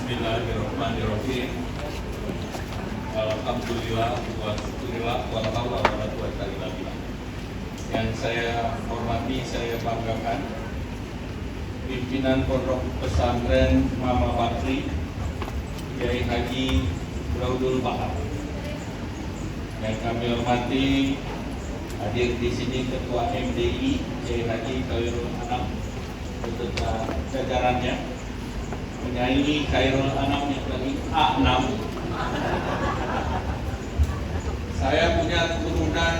Bismillahirrahmanirrahim. Alhamdulillah wa syukurillah wa la haula wa la quwwata illa billah. Yang saya hormati, saya banggakan pimpinan Pondok Pesantren Mama Bakri Kiai Haji Daudul Bahar. Yang kami hormati hadir di sini Ketua MDI Kiai Haji Khairul Anam beserta jajarannya. Menyaingi Khairul Anam yang lagi A6. Saya punya keturunan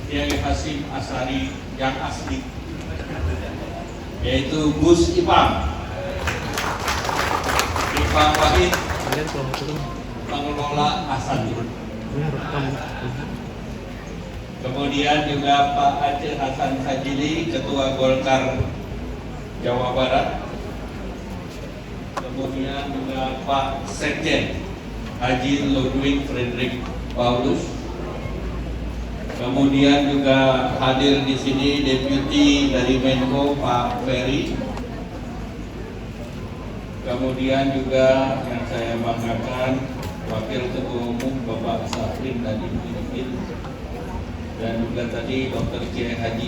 Kiai Hasyim Asy'ari yang asli, yaitu Gus Ipang Wahid, pengelola Asanur. Kemudian juga Pak Aceh Hasan Sajili, Ketua Golkar Jawa Barat. Kemudian juga Pak Sekjen Haji Ludwig Friedrich Paulus. Kemudian juga hadir di sini Deputi dari Menko Pak Ferry. Kemudian juga yang saya banggakan Wakil Ketua Umum Bapak Safrin dan Ibu Iqbal. Dan juga tadi Dr. Kiai Haji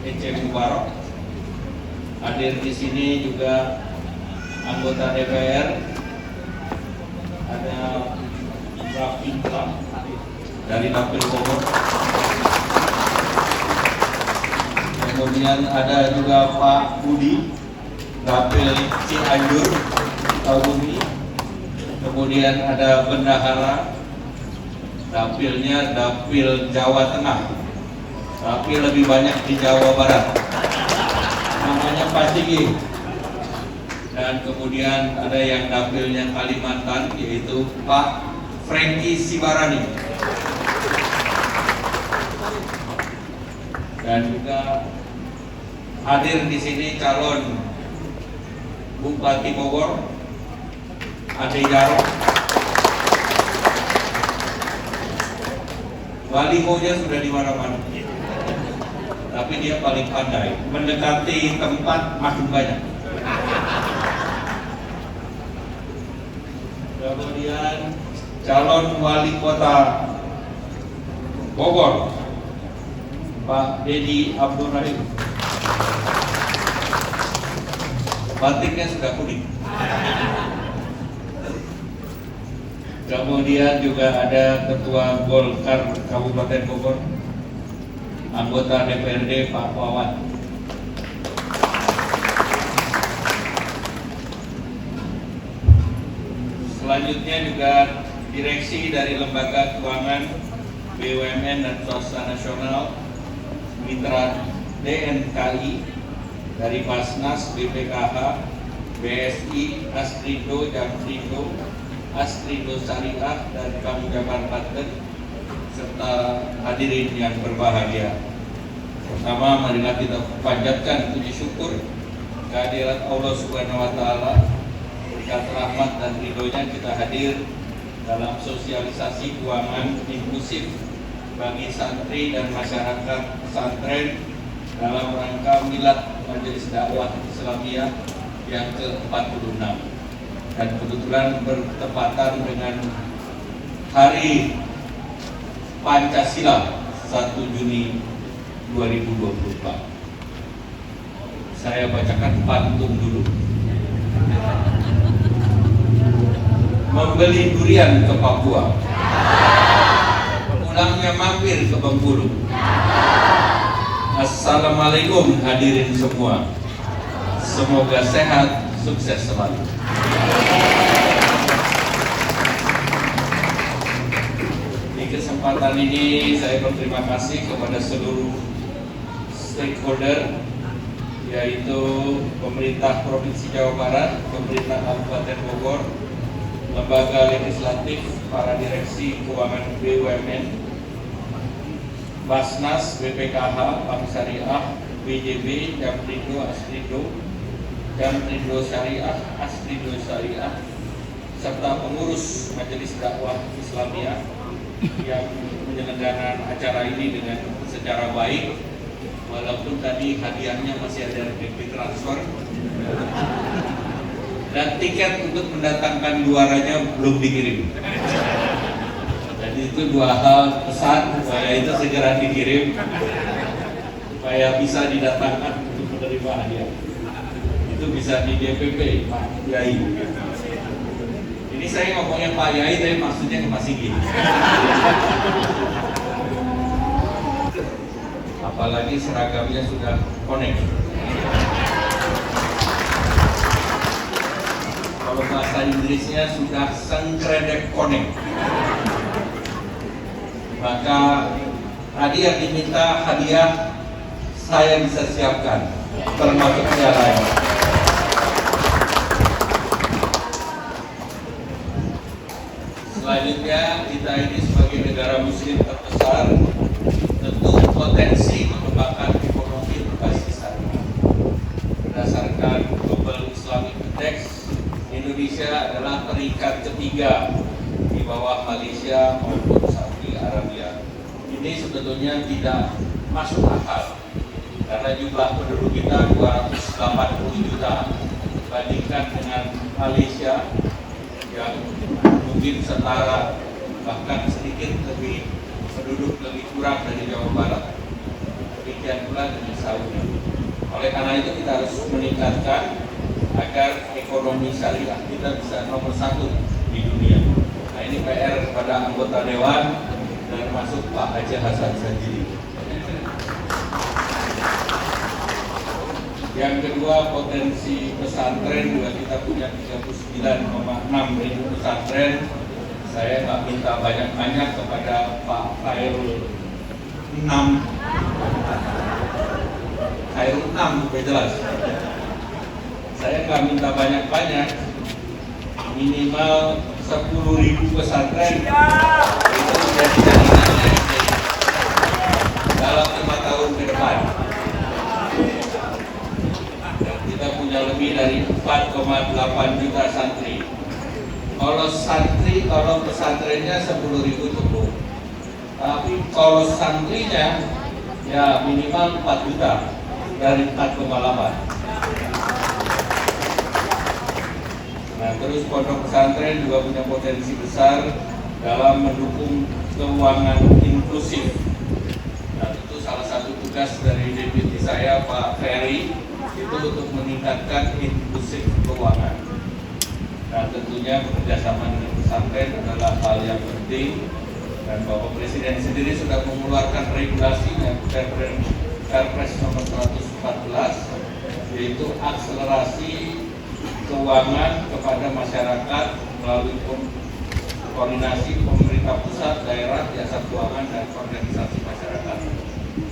Ece Mubarak. Hadir di sini juga anggota DPR, ada Raffi dari Dapil Bogor. Kemudian ada juga Pak Budi, Dapil Cianjur tahun ini. Kemudian ada Bendahara, dapilnya Dapil Jawa Tengah, tapi lebih banyak di Jawa Barat. Namanya Pak Sigi. Dan kemudian ada yang dapilnya Kalimantan, yaitu Pak Franky Sibarani. Dan juga hadir di sini calon Bupati Bogor, Ade Jarot. Balihonya sudah di mana-mana, tapi dia paling pandai mendekati tempat makin banyak. Kemudian calon wali kota Bogor, Pak Dedi Abdul Rahim. Batiknya sudah kuning. Kemudian juga ada Ketua Golkar Kabupaten Bogor, anggota DPRD Pak Wawan. Selanjutnya juga direksi dari Lembaga Keuangan BUMN dan Swasta Nasional, Mitra DNKI dari Basnas, BPKH, BSI, Astrindo, Jamstrindo, Astrindo Syariah dan Kamu Jabar Banten, serta hadirin yang berbahagia. Pertama, marilah kita panjatkan puji syukur kehadirat Allah Subhanahu wa Ta'ala. Berkat rahmat dan ridhonya kita hadir dalam sosialisasi keuangan inklusif bagi santri dan masyarakat pesantren dalam rangka Milad Majelis Dakwah Islamiyah yang ke-46. Dan kebetulan bertepatan dengan Hari Pancasila 1 Juni 2024. Saya bacakan pantun dulu. Membeli durian ke Papua, pulangnya mampir ke Bengkulu. Assalamualaikum hadirin semua, semoga sehat, sukses selalu. Di kesempatan ini saya berterima kasih kepada seluruh stakeholder, yaitu pemerintah Provinsi Jawa Barat, pemerintah Kabupaten Bogor, lembaga legislatif, para direksi keuangan BUMN, Basnas, BPKH, Bank Syariah, BJB, Jamstrindo, Astrindo, Jamstrindo Syariah, Astrindo Syariah, serta pengurus Majelis Dakwah Islamiyah yang menyelenggarakan acara ini dengan secara baik, walaupun tadi hadiahnya masih ada yang transfer. dan tiket untuk mendatangkan juaranya belum dikirim. Jadi itu dua hal pesan supaya itu segera dikirim supaya bisa didatangkan untuk menerima hadiah. Itu bisa di DPP Pak Yai. Ini saya ngomongnya Pak Yai tapi maksudnya ke Mas Sigit. Apalagi seragamnya sudah connect. Kalau bahasa Inggrisnya sudah sengkredek connect. Maka hadiah diminta, hadiah saya bisa siapkan, termasuk piala. Selanjutnya, kita ini sebagai negara muslim terbesar tentu potensi mengembangkan ekonomi berbasis syariah. Berdasarkan Global Islamic Index, Indonesia adalah peringkat ketiga di bawah Malaysia maupun Saudi Arabia. Ini sebetulnya tidak masuk akal karena jumlah penduduk kita 280 juta dibandingkan dengan Malaysia yang mungkin setara bahkan sedikit lebih penduduk lebih kurang dari Jawa Barat. Demikian pula dengan Saudi. Oleh karena itu kita harus meningkatkan agar ekonomi syariah kita bisa nomor satu di dunia. Nah ini PR pada anggota Dewan dan masuk Pak Aceh Hasan Sajili. Yang kedua, potensi pesantren juga kita punya 39,6 ribu pesantren. Saya nggak minta banyak-banyak kepada Pak Khairul 6 lebih jelas. Saya nggak minta banyak-banyak, minimal 10.000 pesantren itu menjadi jaringannya dalam 5 tahun ke depan. Dan kita punya lebih dari 4,8 juta santri. Kalau pesantrennya 10.000 cukup. Tapi kalau santrinya ya minimal 4 juta dari 4,8. Nah, terus pondok pesantren juga punya potensi besar dalam mendukung keuangan inklusif. Nah, itu salah satu tugas dari deputi saya Pak Ferry itu untuk meningkatkan inklusif keuangan. Nah, tentunya bekerjasama dengan pesantren adalah hal yang penting dan Bapak Presiden sendiri sudah mengeluarkan regulasinya Perpres nomor 114 yaitu akselerasi keuangan kepada masyarakat melalui koordinasi pemerintah pusat, daerah, jasa keuangan dan organisasi masyarakat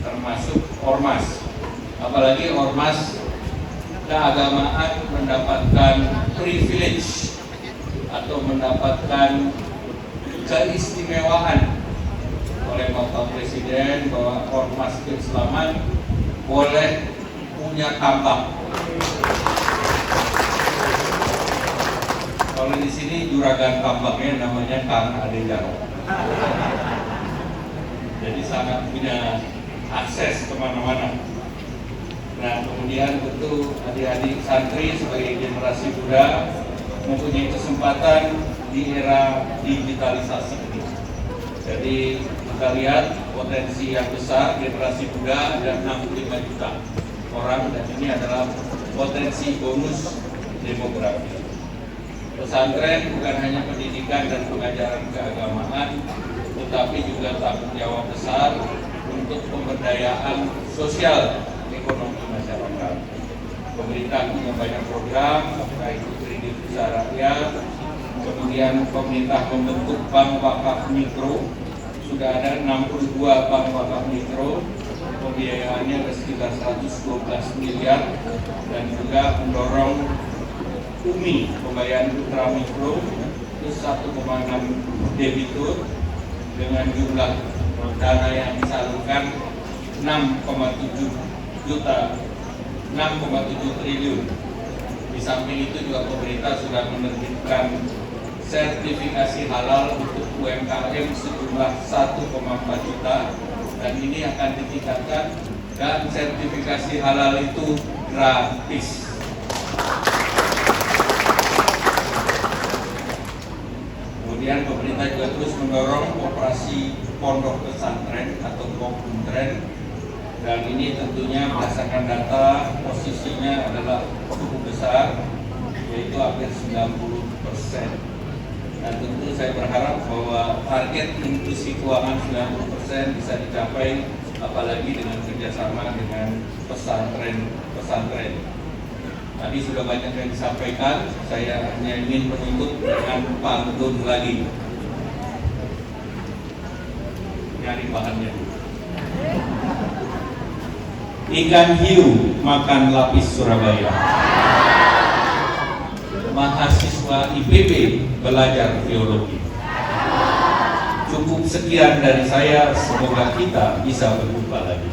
termasuk ormas. Apalagi ormas keagamaan mendapatkan privilege atau mendapatkan keistimewaan oleh Bapak Presiden bahwa ormas keislaman boleh punya tambang. Kalau di sini juragan tambangnya namanya Kang Ade Jarot. Jadi sangat punya akses kemana-mana. Nah, kemudian tentu adik-adik santri sebagai generasi muda mempunyai kesempatan di era digitalisasi ini. Jadi kita lihat potensi yang besar, generasi muda ada 65 juta orang dan ini adalah potensi bonus demografi. Pesantren bukan hanya pendidikan dan pengajaran keagamaan, tetapi juga tanggung jawab besar untuk pemberdayaan sosial ekonomi masyarakat. Pemerintah punya banyak program, apakah itu kredit usaha rakyat, kemudian pemerintah membentuk bank wakaf mikro, sudah ada 62 bank wakaf mikro, pembiayaannya sekitar 112 miliar, dan juga mendorong UMI, pembayaran ultra mikro, itu 1,6 debitur dengan jumlah dana yang disalurkan 6,7 triliun. Di samping itu juga pemerintah sudah menerbitkan sertifikasi halal untuk UMKM sejumlah 1,4 juta dan ini akan ditingkatkan dan sertifikasi halal itu gratis. mendorong operasi pondok pesantren atau pesantren, dan ini tentunya berdasarkan data posisinya adalah cukup besar, yaitu hampir 90%. Dan tentu saya berharap bahwa target inklusi keuangan 90% bisa dicapai, apalagi dengan kerjasama dengan pesantren. Tadi sudah banyak yang disampaikan, saya hanya ingin menutup dengan pantun lagi. Nyari bahannya. Ikan hiu makan lapis Surabaya. Mahasiswa IPB belajar biologi. Cukup sekian dari saya, semoga kita bisa berjumpa lagi.